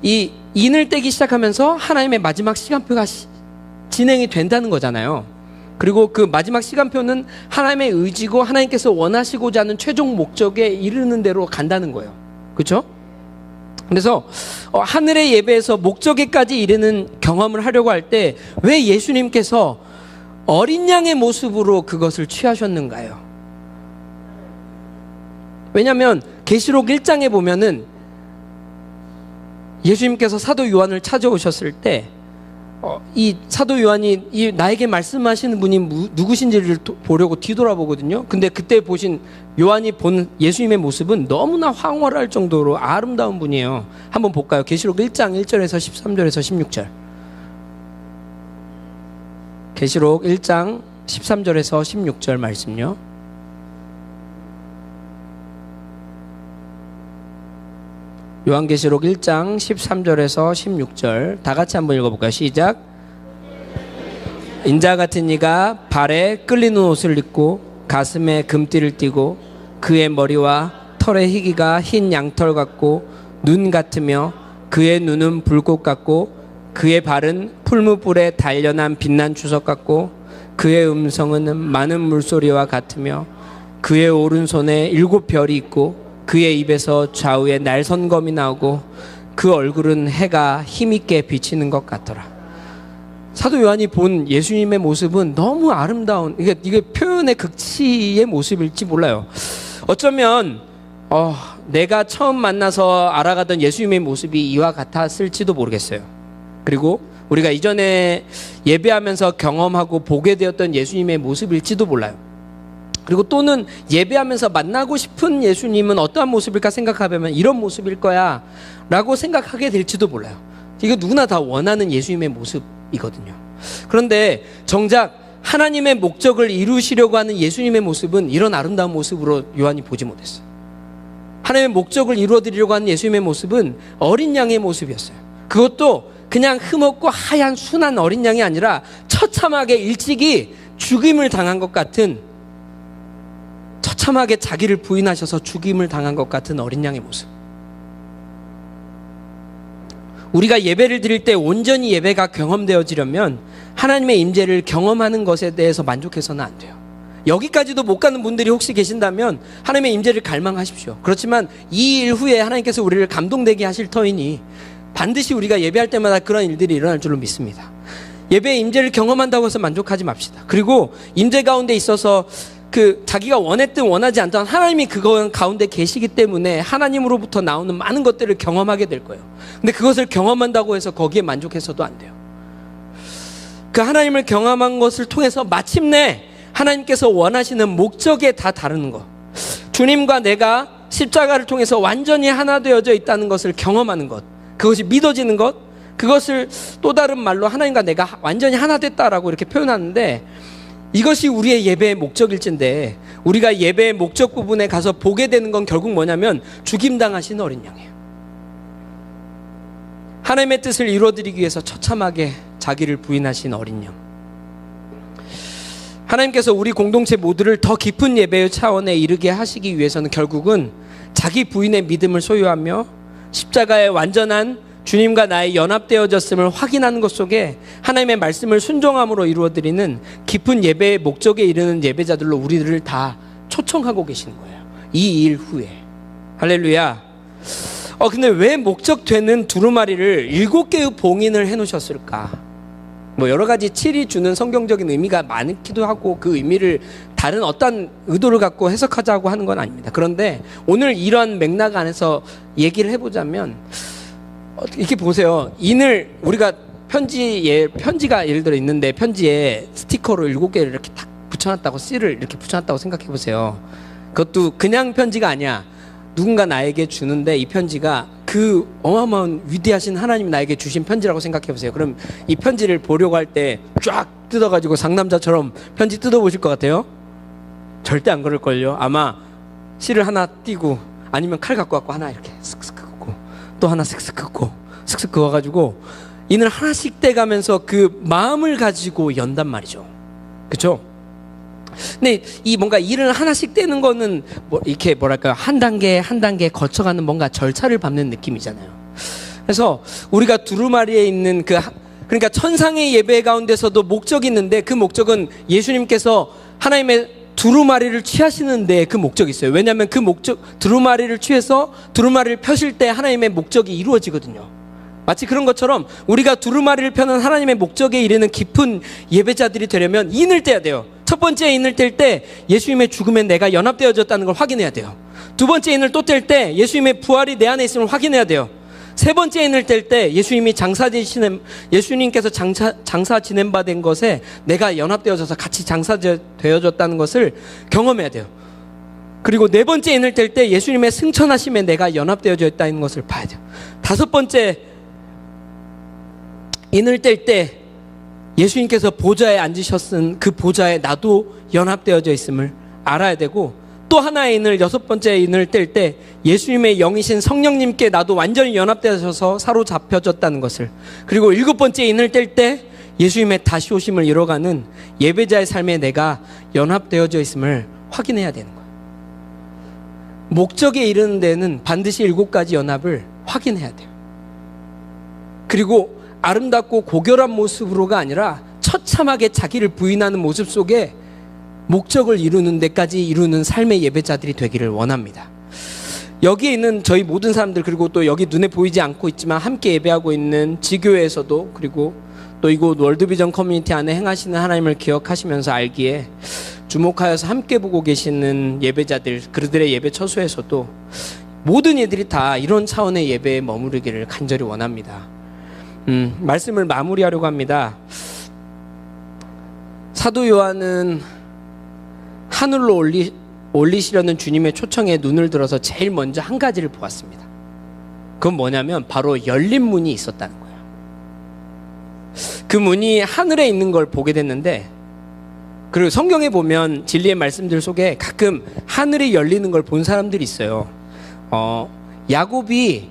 이 인을 떼기 시작하면서 하나님의 마지막 시간표가 진행이 된다는 거잖아요. 그리고 그 마지막 시간표는 하나님의 의지고 하나님께서 원하시고자 하는 최종 목적에 이르는 대로 간다는 거예요. 그렇죠? 그래서 하늘의 예배에서 목적에까지 이르는 경험을 하려고 할 때 왜 예수님께서 어린 양의 모습으로 그것을 취하셨는가요? 왜냐하면 계시록 1장에 보면은 예수님께서 사도 요한을 찾아오셨을 때 이 사도 요한이 이 나에게 말씀하시는 분이 누구신지를 보려고 뒤돌아보거든요. 근데 그때 보신 요한이 본 예수님의 모습은 너무나 황홀할 정도로 아름다운 분이에요. 한번 볼까요? 계시록 1장 1절에서 13절에서 16절. 계시록 1장 13절에서 16절 말씀요. 요한계시록 1장 13절에서 16절 다 같이 한번 읽어볼까요? 시작. 인자 같은 이가 발에 끌리는 옷을 입고 가슴에 금띠를 띠고 그의 머리와 털의 희기가 흰 양털 같고 눈 같으며 그의 눈은 불꽃 같고 그의 발은 풀무불에 단련한 빛난 주석 같고 그의 음성은 많은 물소리와 같으며 그의 오른손에 7별이 있고 그의 입에서 좌우에 날선검이 나오고 그 얼굴은 해가 힘있게 비치는 것 같더라. 사도 요한이 본 예수님의 모습은 너무 아름다운, 이게 표현의 극치의 모습일지 몰라요. 어쩌면 내가 처음 만나서 알아가던 예수님의 모습이 이와 같았을지도 모르겠어요. 그리고 우리가 이전에 예배하면서 경험하고 보게 되었던 예수님의 모습일지도 몰라요. 그리고 또는 예배하면서 만나고 싶은 예수님은 어떠한 모습일까 생각하면 이런 모습일 거야 라고 생각하게 될지도 몰라요. 이거 누구나 다 원하는 예수님의 모습이거든요. 그런데 정작 하나님의 목적을 이루시려고 하는 예수님의 모습은 이런 아름다운 모습으로 요한이 보지 못했어요. 하나님의 목적을 이루어드리려고 하는 예수님의 모습은 어린 양의 모습이었어요. 그것도 그냥 흠없고 하얀 순한 어린 양이 아니라 처참하게 일찍이 죽임을 당한 것 같은, 처참하게 자기를 부인하셔서 죽임을 당한 것 같은 어린 양의 모습. 우리가 예배를 드릴 때 온전히 예배가 경험되어지려면 하나님의 임재를 경험하는 것에 대해서 만족해서는 안 돼요. 여기까지도 못 가는 분들이 혹시 계신다면 하나님의 임재를 갈망하십시오. 그렇지만 이 일 후에 하나님께서 우리를 감동되게 하실 터이니 반드시 우리가 예배할 때마다 그런 일들이 일어날 줄로 믿습니다. 예배의 임재를 경험한다고 해서 만족하지 맙시다. 그리고 임재 가운데 있어서 자기가 원했든 원하지 않든 하나님이 그거 가운데 계시기 때문에 하나님으로부터 나오는 많은 것들을 경험하게 될 거예요. 근데 그것을 경험한다고 해서 거기에 만족해서도 안 돼요. 그 하나님을 경험한 것을 통해서 마침내 하나님께서 원하시는 목적에 다 다루는 것, 주님과 내가 십자가를 통해서 완전히 하나 되어져 있다는 것을 경험하는 것, 그것이 믿어지는 것, 그것을 또 다른 말로 하나님과 내가 완전히 하나 됐다라고 이렇게 표현하는데, 이것이 우리의 예배의 목적일진데 우리가 예배의 목적 부분에 가서 보게 되는 건 결국 뭐냐면 죽임당하신 어린 양이에요. 하나님의 뜻을 이루어드리기 위해서 처참하게 자기를 부인하신 어린 양. 하나님께서 우리 공동체 모두를 더 깊은 예배의 차원에 이르게 하시기 위해서는 결국은 자기 부인의 믿음을 소유하며 십자가의 완전한 주님과 나의 연합되어졌음을 확인하는 것 속에 하나님의 말씀을 순종함으로 이루어드리는 깊은 예배의 목적에 이르는 예배자들로 우리들을 다 초청하고 계시는 거예요. 이 일 후에. 할렐루야. 근데 왜 목적되는 두루마리를 7개의 봉인을 해놓으셨을까? 뭐 여러 가지 7이 주는 성경적인 의미가 많기도 하고 그 의미를 다른 어떤 의도를 갖고 해석하자고 하는 건 아닙니다. 그런데 오늘 이런 맥락 안에서 얘기를 해보자면, 이렇게 보세요. 인을 우리가 편지가 예를 들어 있는데 편지에 스티커로 7개를 이렇게 딱 붙여놨다고, 씨를 이렇게 붙여놨다고 생각해 보세요. 그것도 그냥 편지가 아니야. 누군가 나에게 주는데 이 편지가 그 어마어마한 위대하신 하나님이 나에게 주신 편지라고 생각해 보세요. 그럼 이 편지를 보려고 할 때 쫙 뜯어가지고 상남자처럼 편지 뜯어보실 것 같아요? 절대 안 그럴걸요. 아마 씨를 하나 띄고 아니면 칼 갖고 하나 이렇게 슥슥 긋고 또 하나 슥슥 긋고 슥슥 그어가지고 인을 하나씩 떼가면서 그 마음을 가지고 연단 말이죠. 그렇죠? 근데 이 뭔가 일을 하나씩 떼는 거는 이렇게 뭐랄까요, 한 단계 한 단계 거쳐가는 뭔가 절차를 밟는 느낌이잖아요. 그래서 우리가 두루마리에 있는 그러니까 천상의 예배 가운데서도 목적이 있는데 그 목적은 예수님께서 하나님의 두루마리를 취하시는데 그 목적이 있어요. 왜냐하면 그 목적, 두루마리를 취해서 두루마리를 펴실 때 하나님의 목적이 이루어지거든요. 마치 그런 것처럼 우리가 두루마리를 펴는 하나님의 목적에 이르는 깊은 예배자들이 되려면 인을 떼야 돼요. 첫 번째 인을 뗄 때 예수님의 죽음에 내가 연합되어졌다는 걸 확인해야 돼요. 두 번째 인을 또 뗄 때 예수님의 부활이 내 안에 있음을 확인해야 돼요. 세 번째 인을 뗄 때 예수님께서 장사 지낸 바 된 것에 내가 연합되어져서 같이 장사되어졌다는 것을 경험해야 돼요. 그리고 네 번째 인을 뗄 때 예수님의 승천하심에 내가 연합되어져 있다는 것을 봐야 돼요. 다섯 번째 인을 뗄 때 예수님께서 보좌에 앉으셨은 그 보좌에 나도 연합되어져 있음을 알아야 되고, 또 하나의 인을, 여섯 번째 인을 뗄 때 예수님의 영이신 성령님께 나도 완전히 연합되어서 사로잡혀졌다는 것을, 그리고 일곱 번째 인을 뗄 때 예수님의 다시 오심을 이뤄가는 예배자의 삶에 내가 연합되어져 있음을 확인해야 되는 거예요. 목적에 이르는 데는 반드시 7가지 연합을 확인해야 돼요. 그리고 아름답고 고결한 모습으로가 아니라 처참하게 자기를 부인하는 모습 속에 목적을 이루는 데까지 이루는 삶의 예배자들이 되기를 원합니다. 여기에 있는 저희 모든 사람들, 그리고 또 여기 눈에 보이지 않고 있지만 함께 예배하고 있는 지교회에서도, 그리고 또 이곳 월드비전 커뮤니티 안에 행하시는 하나님을 기억하시면서 알기에 주목하여서 함께 보고 계시는 예배자들, 그들의 예배 처소에서도 모든 이들이 다 이런 차원의 예배에 머무르기를 간절히 원합니다. 말씀을 마무리하려고 합니다. 사도 요한은 하늘로 올리시려는 주님의 초청에 눈을 들어서 제일 먼저 한 가지를 보았습니다. 그건 뭐냐면 바로 열린 문이 있었다는 거예요. 그 문이 하늘에 있는 걸 보게 됐는데, 그리고 성경에 보면 진리의 말씀들 속에 가끔 하늘이 열리는 걸 본 사람들이 있어요. 야곱이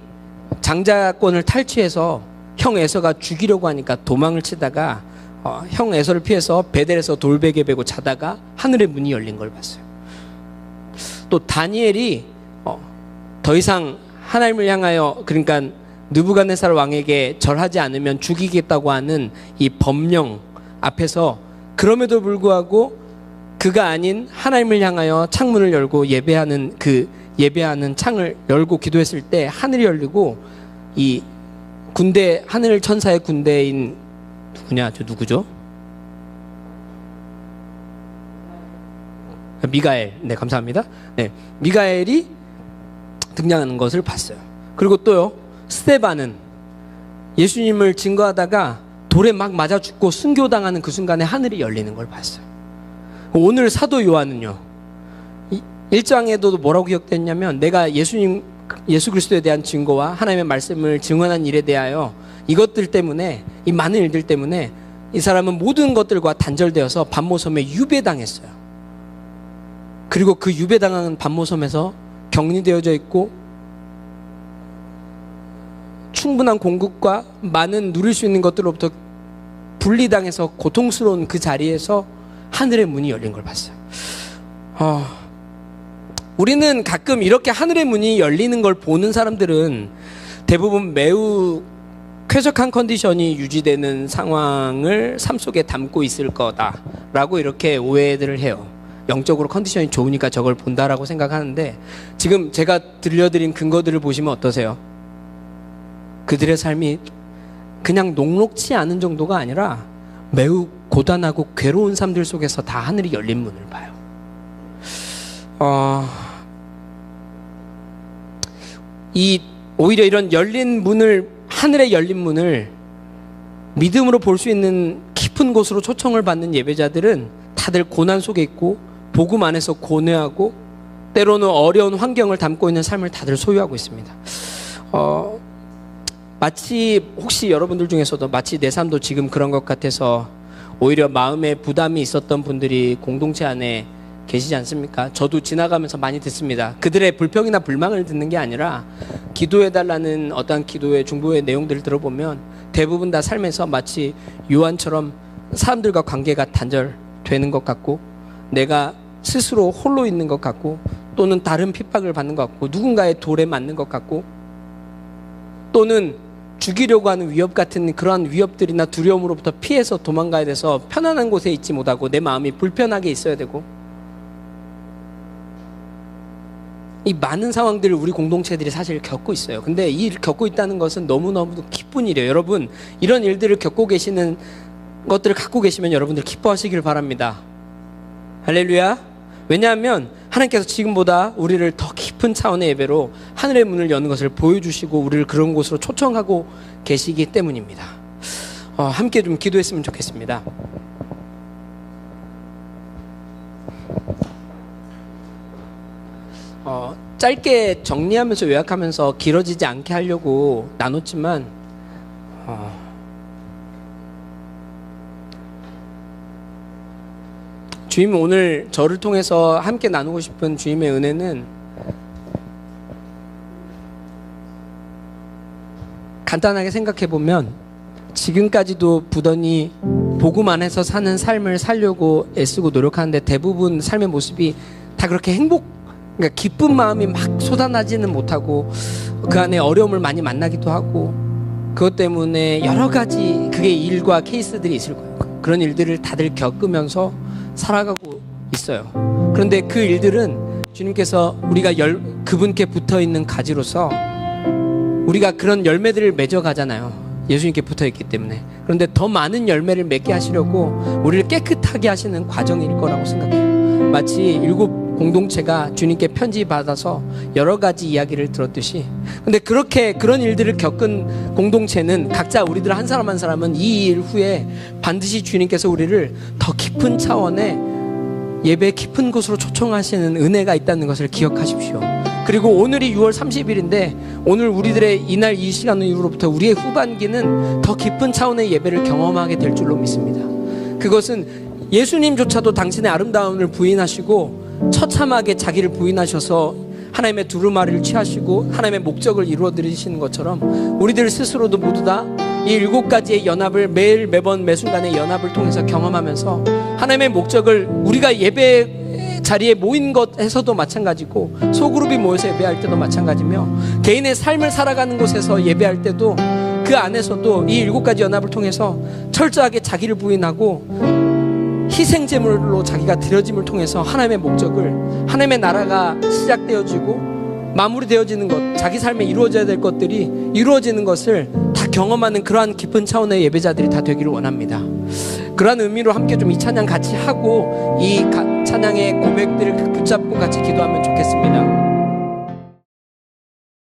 장자권을 탈취해서 형 에서가 죽이려고 하니까 도망을 치다가 형 에서를 피해서 베델에서 돌베개 베고 자다가 하늘의 문이 열린 걸 봤어요. 또 다니엘이 더 이상 하나님을 향하여, 그러니까 느부갓네살 왕에게 절하지 않으면 죽이겠다고 하는 이 법령 앞에서 그럼에도 불구하고 그가 아닌 하나님을 향하여 창문을 열고 예배하는 창을 열고 기도했을 때 하늘이 열리고 이 군대, 하늘 천사의 군대인 누구죠? 미가엘. 네, 감사합니다. 네, 미가엘이 등장하는 것을 봤어요. 그리고 또요, 스데반은 예수님을 증거하다가 돌에 막 맞아 죽고 순교당하는 그 순간에 하늘이 열리는 걸 봤어요. 오늘 사도 요한은요, 1장에도 뭐라고 기억됐냐면, 내가 예수 그리스도에 대한 증거와 하나님의 말씀을 증언한 일에 대하여 이것들 때문에, 이 많은 일들 때문에 이 사람은 모든 것들과 단절되어서 반모섬에 유배당했어요. 그리고 그 유배당한 반모섬에서 격리되어져 있고 충분한 공급과 많은 누릴 수 있는 것들로부터 분리당해서 고통스러운 그 자리에서 하늘의 문이 열린 걸 봤어요. 우리는 가끔 이렇게 하늘의 문이 열리는 걸 보는 사람들은 대부분 매우 쾌적한 컨디션이 유지되는 상황을 삶 속에 담고 있을 거다라고 이렇게 오해들을 해요. 영적으로 컨디션이 좋으니까 저걸 본다라고 생각하는데, 지금 제가 들려드린 근거들을 보시면 어떠세요? 그들의 삶이 그냥 녹록치 않은 정도가 아니라 매우 고단하고 괴로운 삶들 속에서 다 하늘이 열린 문을 봐요. 오히려 이런 열린 문을, 하늘의 열린 문을 믿음으로 볼 수 있는 깊은 곳으로 초청을 받는 예배자들은 다들 고난 속에 있고 복음 안에서 고뇌하고 때로는 어려운 환경을 담고 있는 삶을 다들 소유하고 있습니다. 마치 혹시 여러분들 중에서도 마치 내 삶도 지금 그런 것 같아서 오히려 마음에 부담이 있었던 분들이 공동체 안에 계시지 않습니까? 저도 지나가면서 많이 듣습니다. 그들의 불평이나 불만을 듣는 게 아니라 기도해달라는 어떠한 기도의 중보의 내용들을 들어보면 대부분 다 삶에서 마치 요한처럼 사람들과 관계가 단절되는 것 같고, 내가 스스로 홀로 있는 것 같고, 또는 다른 핍박을 받는 것 같고, 누군가의 돌에 맞는 것 같고, 또는 죽이려고 하는 위협 같은 그러한 위협들이나 두려움으로부터 피해서 도망가야 돼서 편안한 곳에 있지 못하고 내 마음이 불편하게 있어야 되고, 이 많은 상황들을 우리 공동체들이 사실 겪고 있어요. 근데 이 일을 겪고 있다는 것은 너무너무 기쁜 일이에요. 여러분, 이런 일들을 겪고 계시는 것들을 갖고 계시면 여러분들 기뻐하시길 바랍니다. 할렐루야. 왜냐하면 하나님께서 지금보다 우리를 더 깊은 차원의 예배로 하늘의 문을 여는 것을 보여주시고 우리를 그런 곳으로 초청하고 계시기 때문입니다. 함께 좀 기도했으면 좋겠습니다. 짧게 정리하면서 요약하면서 길어지지 않게 하려고 나눴지만 주님, 오늘 저를 통해서 함께 나누고 싶은 주님의 은혜는 간단하게 생각해보면 지금까지도 부단히 복음 안에서 사는 삶을 살려고 애쓰고 노력하는데 대부분 삶의 모습이 다 그렇게 그러니까 기쁜 마음이 막 쏟아나지는 못하고 그 안에 어려움을 많이 만나기도 하고, 그것 때문에 여러 가지 그게 일과 케이스들이 있을 거예요. 그런 일들을 다들 겪으면서 살아가고 있어요. 그런데 그 일들은 주님께서 우리가 그분께 붙어있는 가지로서 우리가 그런 열매들을 맺어가잖아요. 예수님께 붙어있기 때문에. 그런데 더 많은 열매를 맺게 하시려고 우리를 깨끗하게 하시는 과정일 거라고 생각해요. 마치 7 공동체가 주님께 편지 받아서 여러 가지 이야기를 들었듯이, 근데 그런 일들을 겪은 공동체는 각자 우리들 한 사람 한 사람은 이 일 후에 반드시 주님께서 우리를 더 깊은 차원의 예배 깊은 곳으로 초청하시는 은혜가 있다는 것을 기억하십시오. 그리고 오늘이 6월 30일인데 오늘 우리들의 이날 이 시간 이후로부터 우리의 후반기는 더 깊은 차원의 예배를 경험하게 될 줄로 믿습니다. 그것은 예수님조차도 당신의 아름다움을 부인하시고 처참하게 자기를 부인하셔서 하나님의 두루마리를 취하시고 하나님의 목적을 이루어드리시는 것처럼 우리들 스스로도 모두 다 이 7가지의 연합을 매번 매순간의 연합을 통해서 경험하면서 하나님의 목적을 우리가 예배 자리에 모인 것에서도 마찬가지고 소그룹이 모여서 예배할 때도 마찬가지며 개인의 삶을 살아가는 곳에서 예배할 때도 그 안에서도 이 7가지 연합을 통해서 철저하게 자기를 부인하고 희생제물로 자기가 드려짐을 통해서 하나님의 목적을, 하나님의 나라가 시작되어지고 마무리되어지는 것, 자기 삶에 이루어져야 될 것들이 이루어지는 것을 다 경험하는 그러한 깊은 차원의 예배자들이 다 되기를 원합니다. 그러한 의미로 함께 좀 이 찬양 같이 하고 이 찬양의 고백들을 붙잡고 같이 기도하면 좋겠습니다.